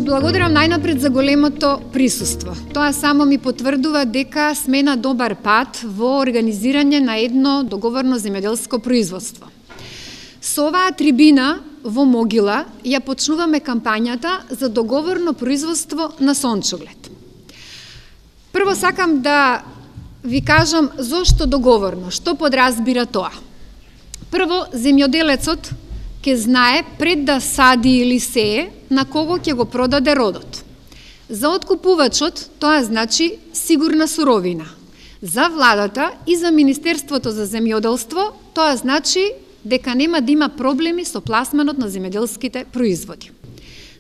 благодарам најнапред за големото присуство. Тоа само ми потврдува дека сме на добар пат во организирање на едно договорно земјоделско производство. Со оваа трибина во Могила ја почнуваме кампањата за договорно производство на сончоглед. Прво сакам да ви кажам зошто договорно, што подразбира тоа. Прво, земјоделецот ќе знае пред да сади или сее на кого ќе го продаде родот. За откупувачот тоа значи сигурна суровина. За владата и за Министерството за земјоделство тоа значи дека нема да има проблеми со пласманот на земјоделските производи.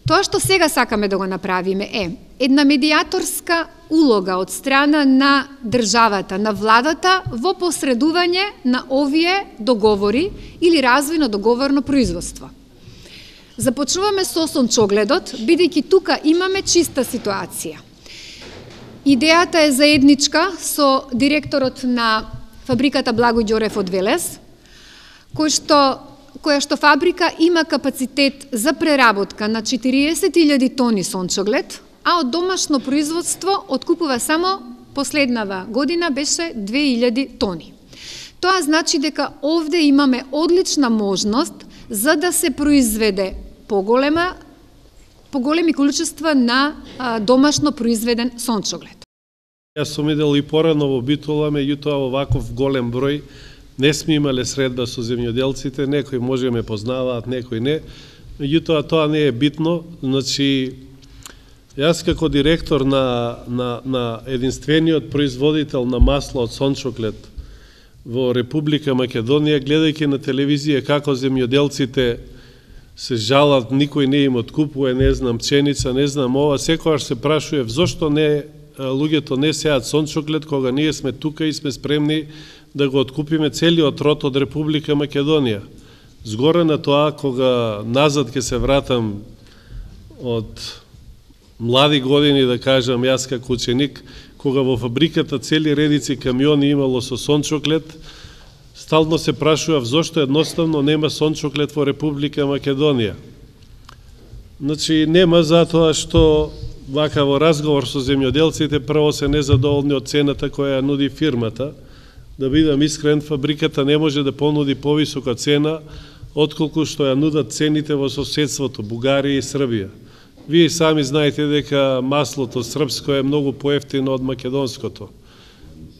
Тоа што сега сакаме да го направиме е една медијаторска улога од страна на државата, на владата во посредување на овие договори или развој на договорно производство. Започнуваме со сончогледот, бидејќи тука имаме чиста ситуација. Идејата е заедничка со директорот на фабриката Благој Ѓорев од Велес, која што фабрика има капацитет за преработка на 40.000 тони сончоглед, а од домашно производство откупува само последнава година беше 2.000 тони. Тоа значи дека овде имаме одлична можност за да се произведе поголеми количества на домашно произведен сончоглед. Јас сум видел и порано во Битола, меѓутоа оваков голем број не сме имале средба со земјоделците, некои може ме познаваат, некои не. Меѓутоа тоа не е битно, значи јас како директор на единствениот производител на масло од сончоглед во Република Македонија, гледајќи на телевизија како земјоделците се жалат, никој не им откупува, не знам, пченица, не знам ова, секогаш се прашува зошто луѓето не сеат сончоглед кога ние сме тука и сме спремни да го откупиме целиот род од Република Македонија. Згоре на тоа, кога назад ќе се вратам од млади години, да кажам, јас како ученик, кога во фабриката цели редици камиони имало со сончоглед, стално се прашував зошто едноставно нема сончоглед во Република Македонија. Значи, нема затоа што вака во разговор со земјоделците прво се незадоволни од цената која ја нуди фирмата. Да бидам искрен, фабриката не може да понуди повисока цена отколку што ја нудат цените во соседството Бугарија и Србија. Вие сами знаете дека маслото српско е многу поевтино од македонското.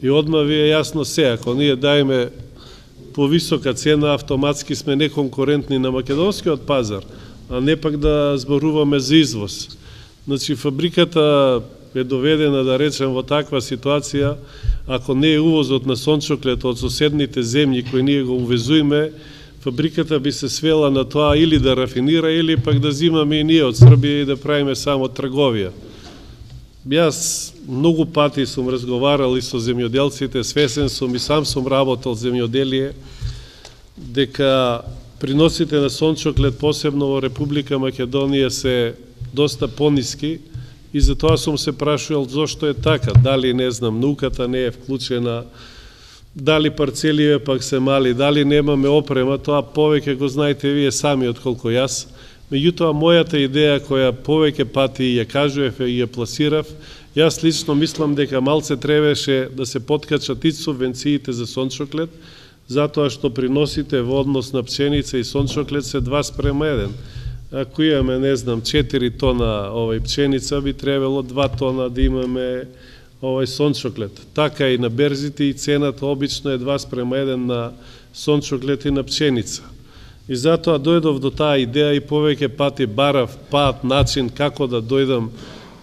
И одма ви е јасно се, ако ние дајме повисока цена, автоматски сме неконкурентни на македонскиот пазар, а не пак да зборуваме за извоз. Значи, фабриката е доведена, да речем, во таква ситуација, ако не е увозот на сончоглед од соседните земји кои ние го увезуеме, фабриката би се свела на тоа или да рафинира, или пак да зимаме и ние од Србија и да правиме само трговија. Јас многу пати сум разговарал и со земјоделците, свесен сум и сам сум работел земјоделие, дека приносите на сончоглед, посебно во Република Македонија, се доста пониски и затоа сум се прашувал зошто е така. Дали, не знам, науката не е вклучена, дали парцеливе пак се мали, дали немаме опрема, тоа повеќе го знаете вие сами отколку јас. Меѓутоа, мојата идеја која повеќе пати ја кажував и ја пласирав, јас лично мислам дека малце требаше да се подкачат и субвенциите за сончоглед, затоа што приносите во однос на пченица и сончоглед се 2:1. Ако имаме, не знам, 4 тона пченица, би требало 2 тона да имаме сончоглед. Така и на берзите и цената обично е 2:1 на сончоглед и на пченица. И затоа дојдов до таа идеја и повеќе пати барав пат, начин како да дојдам,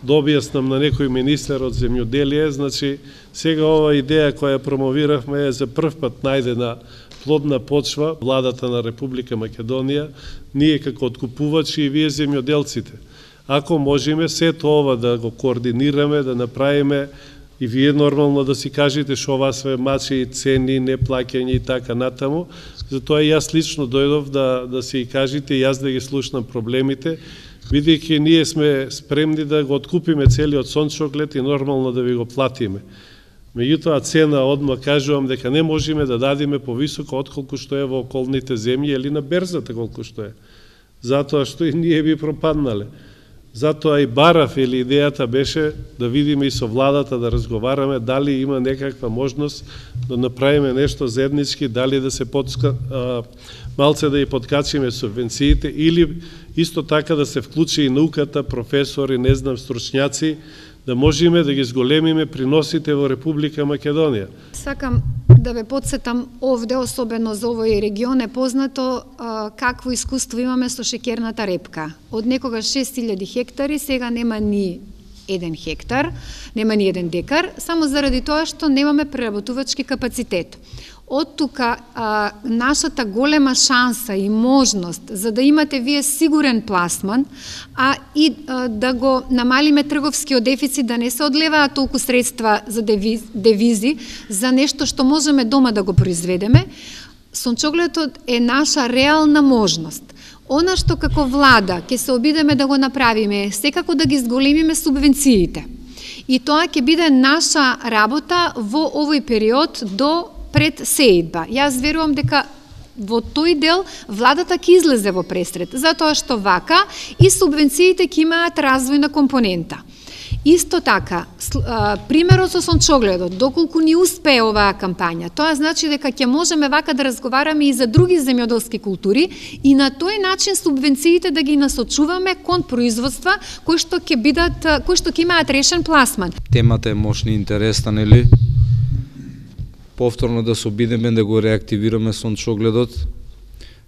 да објаснам на некој министер од земјоделие. Значи, сега ова идеја која промовиравме е за прв пат најдена плодна почва, владата на Република Македонија, ние како откупувачи и вие земјоделците. Ако можеме сето ова да го координираме, да направиме и вие нормално да си кажете што ова све мачи, цени, неплаќање и така натаму, затоа и јас лично дојдов да си кажете и јас да ги слушнам проблемите, бидејќи ние сме спремни да го откупиме целиот сончоглед и нормално да ви го платиме. Меѓутоа, цена одма кажувам дека не можеме да дадиме повисоко отколку што е во околните земји или на берзата колку што е. Затоа што и ние би пропаднале. Затоа и барав или идејата беше да видиме и со владата да разговараме дали има некаква можност да направиме нешто заеднички, дали да се малце да и подкачиме субвенциите или исто така да се вклучи и науката, професори, не знам, стручњаци, да можеме да ги зголемиме приносите во Република Македонија. Сакам да ве подсетам овде, особено за овој регион е познато какво искуство имаме со шеќерната репка. Од некогаш 6000 хектари, сега нема ни 1 хектар, нема ни 1 декар, само заради тоа што немаме преработувачки капацитет. Од тука нашата голема шанса и можност за да имате вие сигурен пласман, а и да го намалиме трговскиот дефицит, да не се одлеваат толку средства за девизи, за нешто што можеме дома да го произведеме, сончогледот е наша реална можност. Она што како влада ќе се обидеме да го направиме, секако да ги зголемиме субвенциите. И тоа ќе биде наша работа во овој период до пред сеидба. Јас верувам дека во тој дел владата ќе излезе во пресред, затоа што вака и субвенциите ќе имаат развојна компонента. Исто така, примерот со сончогледот, доколку ни успее оваа кампања, тоа значи дека ќе можеме вака да разговараме и за други земјоделски култури и на тој начин субвенциите да ги насочуваме кон производства кои што ќе имаат решен пласман. Темата е мощна и интересна, нели? Повторно да се обидеме да го реактивираме сончогледот,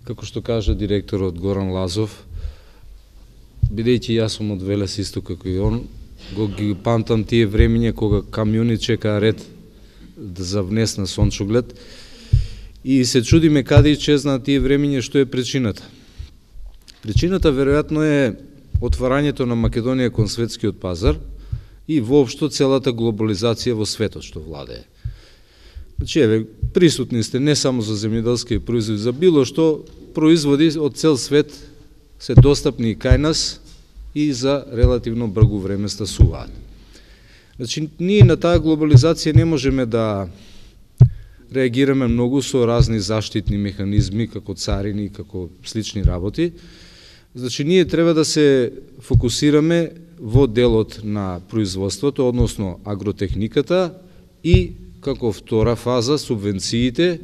како што кажа директорот Горан Лазов, бидејќи јас сум од Велес исто како и он, го ги памтам тие времиња кога камиони чекаа ред за внес на сончоглед и се чудиме каде исчезна тие времиња, што е причината. Причината веројатно е отварањето на Македонија кон светскиот пазар и воопшто целата глобализација во светот што владее. Значи, еве, присутни сте не само за земјоделски производи, за било што производи од цел свет се достапни и кај нас и за релативно брзо време стасуваат. Значи, ние на таа глобализација не можеме да реагираме многу со разни заштитни механизми, како царини, како слични работи. Значи, ние треба да се фокусираме во делот на производството, односно агротехниката и како втора фаза субвенциите,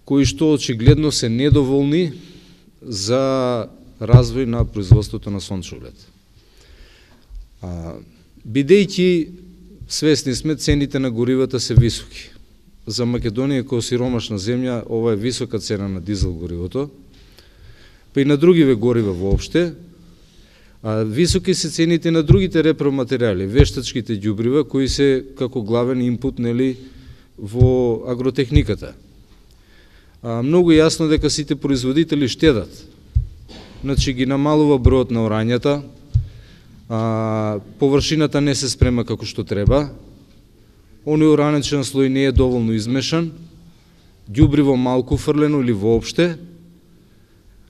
кои што очигледно се недоволни за развој на производството на сончоглед. Бидејќи свесни сме, цените на горивата се високи. За Македонија кој сиромашна земја, ова е висока цена на дизел горивото, па и на другиве горива воопште. Високи се цените на другите репроматеријали, вештачките ѓубрива, кои се како главен инпут, нели, во агротехниката. Многу јасно дека сите производители штедат. Значи ги намалува бројот на орањата, површината не се спрема како што треба, оној оранечен слој не е доволно измешан, ѓубриво малку фрлено или воопште,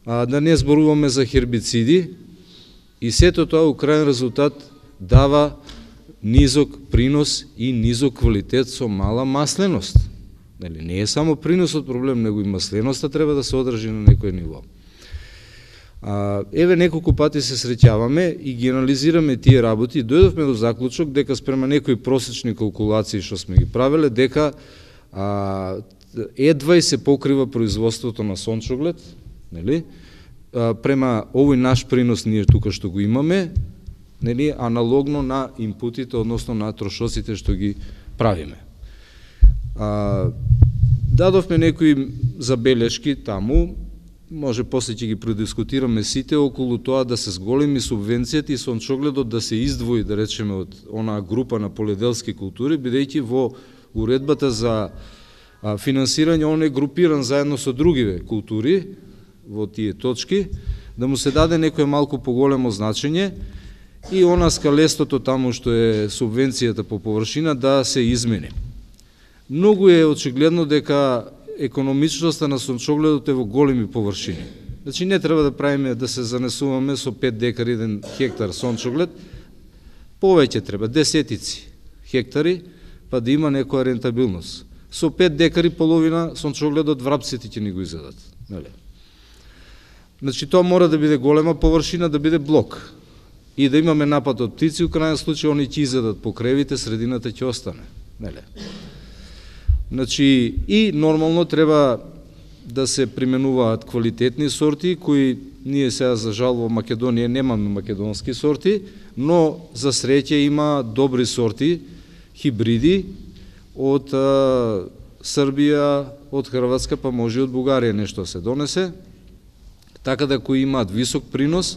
да не зборуваме за хербициди, и сето тоа у крајен резултат дава низок принос и низок квалитет со мала масленост. Не е само приносот проблем, него и масленоста треба да се одржи на некој ниво. Еве неколку пати се среќаваме и ги анализираме тие работи и дојдовме до заклучок дека спрема некои просечни калкулации што сме ги правеле, дека едва и се покрива производството на сончоглед, нели? Према овој наш принос ние тука што го имаме, нели, аналогно на инпутите, односно на трошоците што ги правиме. Дадовме некои забелешки таму, може после ќе ги продискутираме сите околу тоа да се зголеми субвенцијата и сончогледот да се издвои, да речеме, од онаа група на поледелски култури, бидејќи во уредбата за финансирање он е групиран заедно со другиве култури во тие точки, да му се даде некој малку поголемо значење и она скалестото таму што е субвенцијата по површина да се измени. Многу е очигледно дека економичноста на сончогледот е во големи површини. Значи не треба да правиме да се занесуваме со 5 декари 1 хектар сончоглед, повеќе треба, десетици хектари, па да има некоја рентабилност. Со 5 декари половина сончогледот врапците ќе ни го изедат. Значи тоа мора да биде голема површина, да биде блок. и да имаме напад од птици, у крајен случај они ќе изедат по кревите, средината ќе остане. Неле? Значи, и нормално треба да се применуваат квалитетни сорти, кои ние сега за жал во Македонија немаме македонски сорти, но за среќа има добри сорти, хибриди од Србија, од Хрватска, па може и од Бугарија нешто се донесе, така да кои имаат висок принос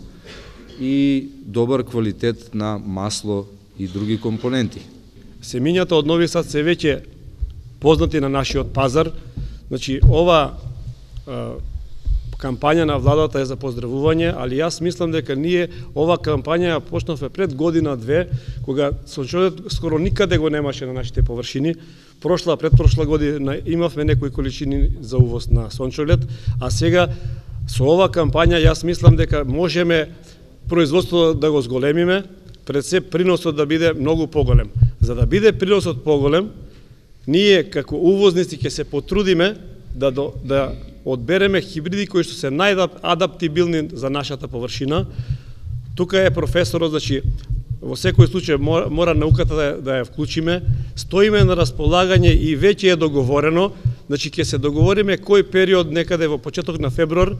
и добар квалитет на масло и други компоненти. Семињата од Нови Сад се веќе познати на нашиот пазар. Значи, ова кампања на владата е за поздравување, али јас мислам дека ние ова кампања ја почнавме пред година-две, кога сончолет скоро никаде го немаше на нашите површини. Предпрошла година имавме некои количини за увоз на сончолет, а сега со ова кампања јас мислам дека можеме производството да го зголемиме, пред се приносот да биде многу поголем. За да биде приносот поголем, ние како увозници ќе се потрудиме да одбереме хибриди кои што се најадаптибилни за нашата површина. Тука е професорот, значи, во секој случај мора науката да ја вклучиме. Стоиме на располагање и веќе е договорено, значи ќе се договориме кој период некаде во почеток на февруар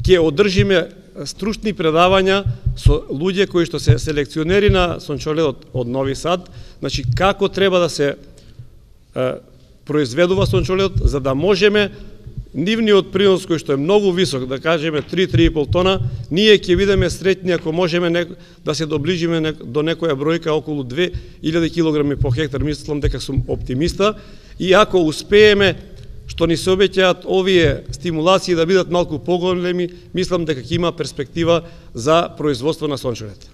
ќе одржиме стручни предавања со луѓе кои што се селекционери на сончоледот од Нови Сад, значи како треба да се произведува сончоледот, за да можеме нивниот принос кој што е многу висок, да кажеме 3-3,5 тона, ние ќе бидеме среќни ако можеме да се доближиме до некоја бројка околу 2000 килограми по хектар. Мислам дека сум оптимиста и ако успееме што ни се обеќаат овие стимулации да бидат малку поголеми, мислам дека ќе има перспектива за производство на сончолет.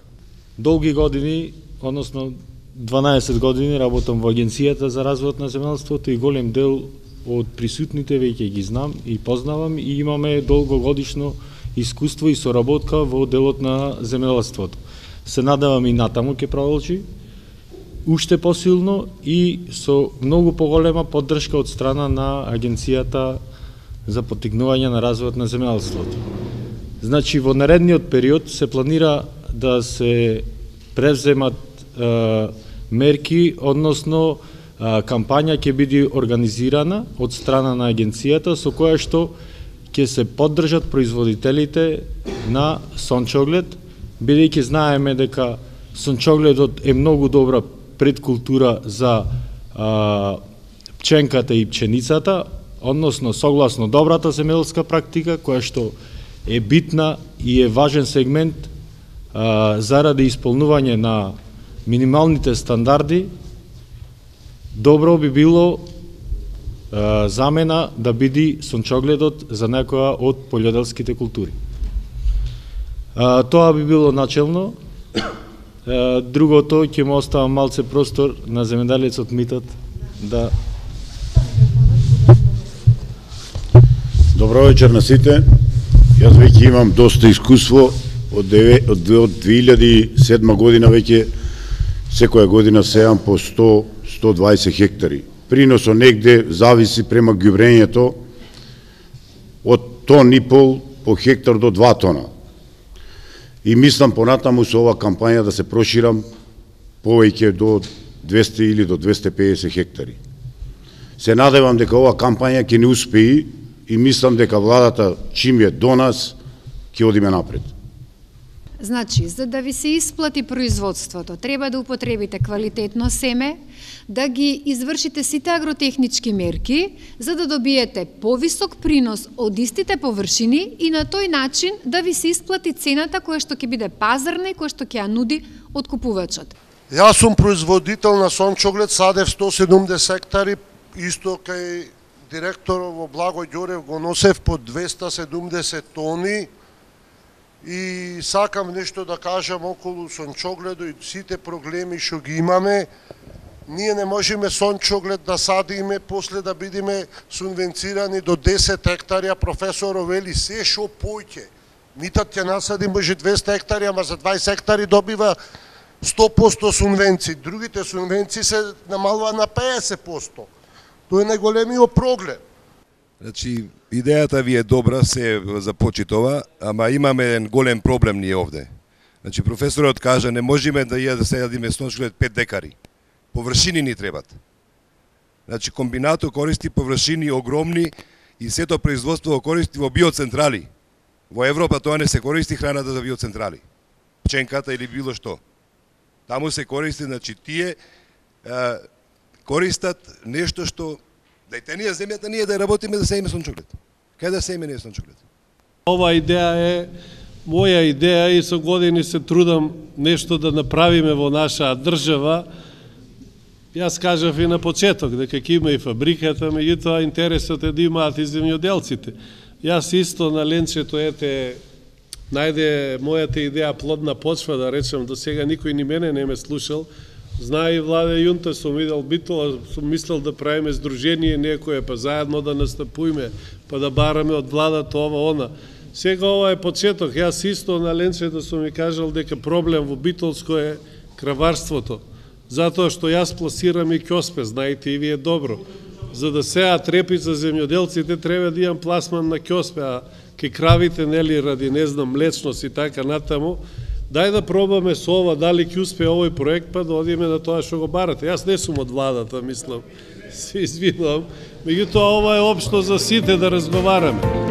Долги години, односно 12 години работам во Агенцијата за развојот на земјоделството и голем дел од присутните веќе ги знам и познавам и имаме долгогодишно искуство и соработка во делот на земјоделството. Се надевам и натаму ќе продолжи уште посилно и со многу поголема поддршка од страна на Агенцијата за поттикнување на развојот на земјоделството. Значи, во наредниот период се планира да се превземат мерки, односно кампања ќе биде организирана од страна на агенцијата со која што ќе се поддржат производителите на сончоглед, бидејќи знаеме дека сончогледот е многу добра предкултура за пченката и пченицата, односно согласно добрата земјоделска практика која што е битна и е важен сегмент заради исполнување на минималните стандарди. Добро би било замена да биде сончогледот за некоја од пољоделските култури. Тоа би било начелно. Другото ќе му оставам малце простор на земјоделецот Митат да... Добро вечер на сите. Јас веќе имам доста искуство од 2007 година веќе секоја година сеам по 100-120 хектари. Приносот негде зависи према ѓубрењето од тон и пол по хектар до 2 тона. И мислам понатаму со ова кампања да се проширам повеќе до 200 или до 250 хектари. Се надевам дека ова кампања ќе не успеи и мислам дека владата чим е до нас ќе одиме напред. Значи, за да ви се исплати производството, треба да употребите квалитетно семе, да ги извршите сите агротехнички мерки, за да добиете повисок принос од истите површини и на тој начин да ви се исплати цената која што ќе биде пазарна и која што ќе ја нуди откупувачот. Јас сум производител на сончоглед, садев 170 хектари, исто кај директорот во Благој Ѓорев го носев по 270 тони. И сакам нешто да кажам околу сончогледо и сите проблеми што ги имаме. Ние не можеме сончоглед да садиме, после да бидеме субвенцирани до 10 хектари, а професорот вели се шо поќе. Митат ќе насади може 200 хектари, ама за 20 хектари добива 100% субвенции. Другите субвенции се намалува на 50%. Тоа е најголемиот проблем. Значи, идејата ви е добра, се започитова, ама имаме еден голем проблем ние овде. Значи, професорот кажа, не можеме да сејадиме сончоглед 5 декари. Површини ни требат. Значи, комбинатот користи површини огромни и сето производство го користи во биоцентрали. Во Европа тоа не се користи храната за биоцентрали. Пченката или било што. Таму се користи, значи, тие користат нешто што дајте ние земјата, ние да работиме да сееме сончоглед. Кај да сееме ние сончоглед? Ова идеја е моја идеја и со години се трудам нешто да направиме во нашата држава. Јас кажав и на почеток дека ќе има и фабриката, меѓутоа интересот е да имаат и земјоделците. Јас исто на ленчето, најде мојата идеја плодна почва, да речем, до сега никој ни мене не ме слушал. Знае и Владе Јунта, сум видел Битола, сум мислел да правиме здружение некое, па заедно да настапуеме, па да бараме од владата ова, она. Сега ова е почеток. Јас исто на ленчето сум ми кажал дека проблем во Битолско е краварството. Затоа што јас пласирам и ќоспе, знаете и вие добро. За да сеат репица земјоделците треба да имам пласман на ќоспе, а ке кравите, нели, ради, не знам, млечност и така натаму, дај да пробаме со ова, дали ќе успее овој проект, па да одиме на тоа што го барате. Јас не сум од владата, мислам, се извинувам. Меѓутоа, ова е општо за сите да разговараме.